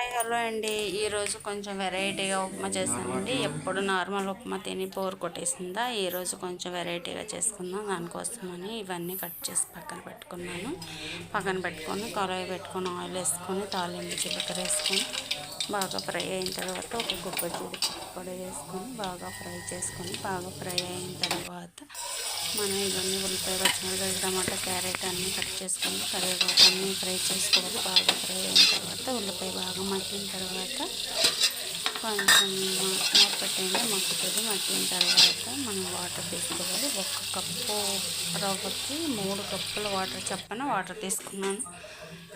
Hi hello అండి. ఈరోజు కొంచెం వెరైటీగా ఉప్మా చేశానండి. ఎప్పుడు నార్మల్ ఉప్మా తిని బోర్ కొట్టేసిందా, ఈరోజు కొంచెం వెరైటీగా చేసుకుందాం దానికోసమని ఇవన్నీ కట్ చేసి పక్కన పెట్టుకున్నాను. పక్కన పెట్టుకొని కళాయి పెట్టుకొని ఆయిల్ వేసుకొని తాలింపు జీలకర్ర వేసుకొని బాగా ఫ్రై అయిన తర్వాత ఒక గుప్పెడు పొడి వేసుకొని బాగా ఫ్రై చేసుకొని బాగా ఫ్రై అయిన తర్వాత మనం ఇవన్నీ ఉల్లిపాయ పచ్చిమిరపకాయ టమాటా క్యారెట్ అన్నీ కట్ చేసుకొని కరివేపాకు అన్నీ ఫ్రై చేసుకోవాలి. బాగా ఫ్రై అయిన తర్వాత ఉల్లిపాయ బాగా మగ్గిన తర్వాత కొంచెం మూత పెట్టండి, మగ్గుతుంది. మగ్గిన తర్వాత మనం వాటర్ తీసుకోవాలి. 1 కప్పు రవ్వకి 3 కప్పుల వాటర్ చొప్పున వాటర్ తీసుకున్నాను.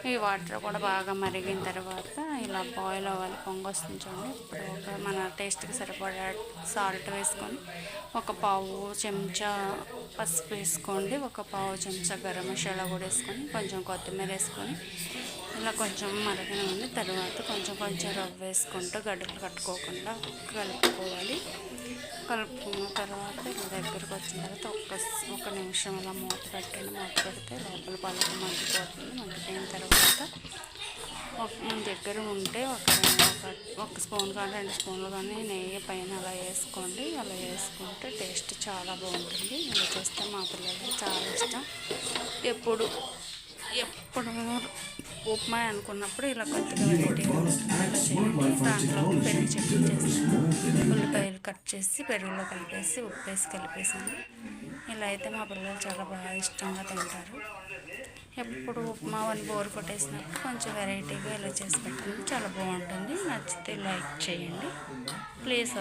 ఈ వాటర్ కూడా బాగా మరిగిన తర్వాత ఇలా బాయిల్ అవ్వాలి, పొంగొస్తుంది చూడండి. ఇప్పుడు మన టేస్ట్కి సరిపడా సాల్ట్ వేసుకొని 1 పావు చెంచా పసుపు వేసుకోండి. 1 పావు చెంచా గరం మసాలా కూడా వేసుకొని కొంచెం కొత్తిమీర వేసుకొని ఇలా కొంచెం మరగనివ్వండి. తర్వాత కొంచెం రవ్వ వేసుకుంటూ గడ్డలు కట్టుకోకుండా కలుపుకోవాలి. కలుపుకున్న తర్వాత ఇలా దగ్గరకు వచ్చిన తర్వాత ఒక నిమిషం అలా మూత పెట్టండి. మూత పెడితే లోపల పలుకు మగ్గిపోతుంది. మగ్గిపోయిన తర్వాత మన దగ్గర ఉంటే ఒక స్పూన్ కానీ 2 స్పూన్లు కానీ నెయ్యి పైన అలా వేసుకోండి. అలా వేసుకుంటే టేస్ట్ చాలా బాగుంటుంది. ఇలా చేస్తే మా పిల్లలకి చాలా ఇష్టం. ఎప్పుడు ఉప్మా అనుకున్నప్పుడు ఇలా కొద్దిగా వెరైటీగా అలా చేయండి. దాంట్లో పెరుగు చట్నీ చేస్తాను. ఉల్లిపాయలు కట్ చేసి పెరుగులో కలిపేసి ఉప్పేసి కలిపేసాను. ఇలా అయితే మా పిల్లలు చాలా బాగా ఇష్టంగా తింటారు. ఎప్పుడు ఉప్మా అని బోర్ కొట్టేసినప్పుడు కొంచెం వెరైటీగా ఇలా చేసి పెట్టండి, చాలా బాగుంటుంది. నచ్చితే లైక్ చేయండి ప్లీజ్.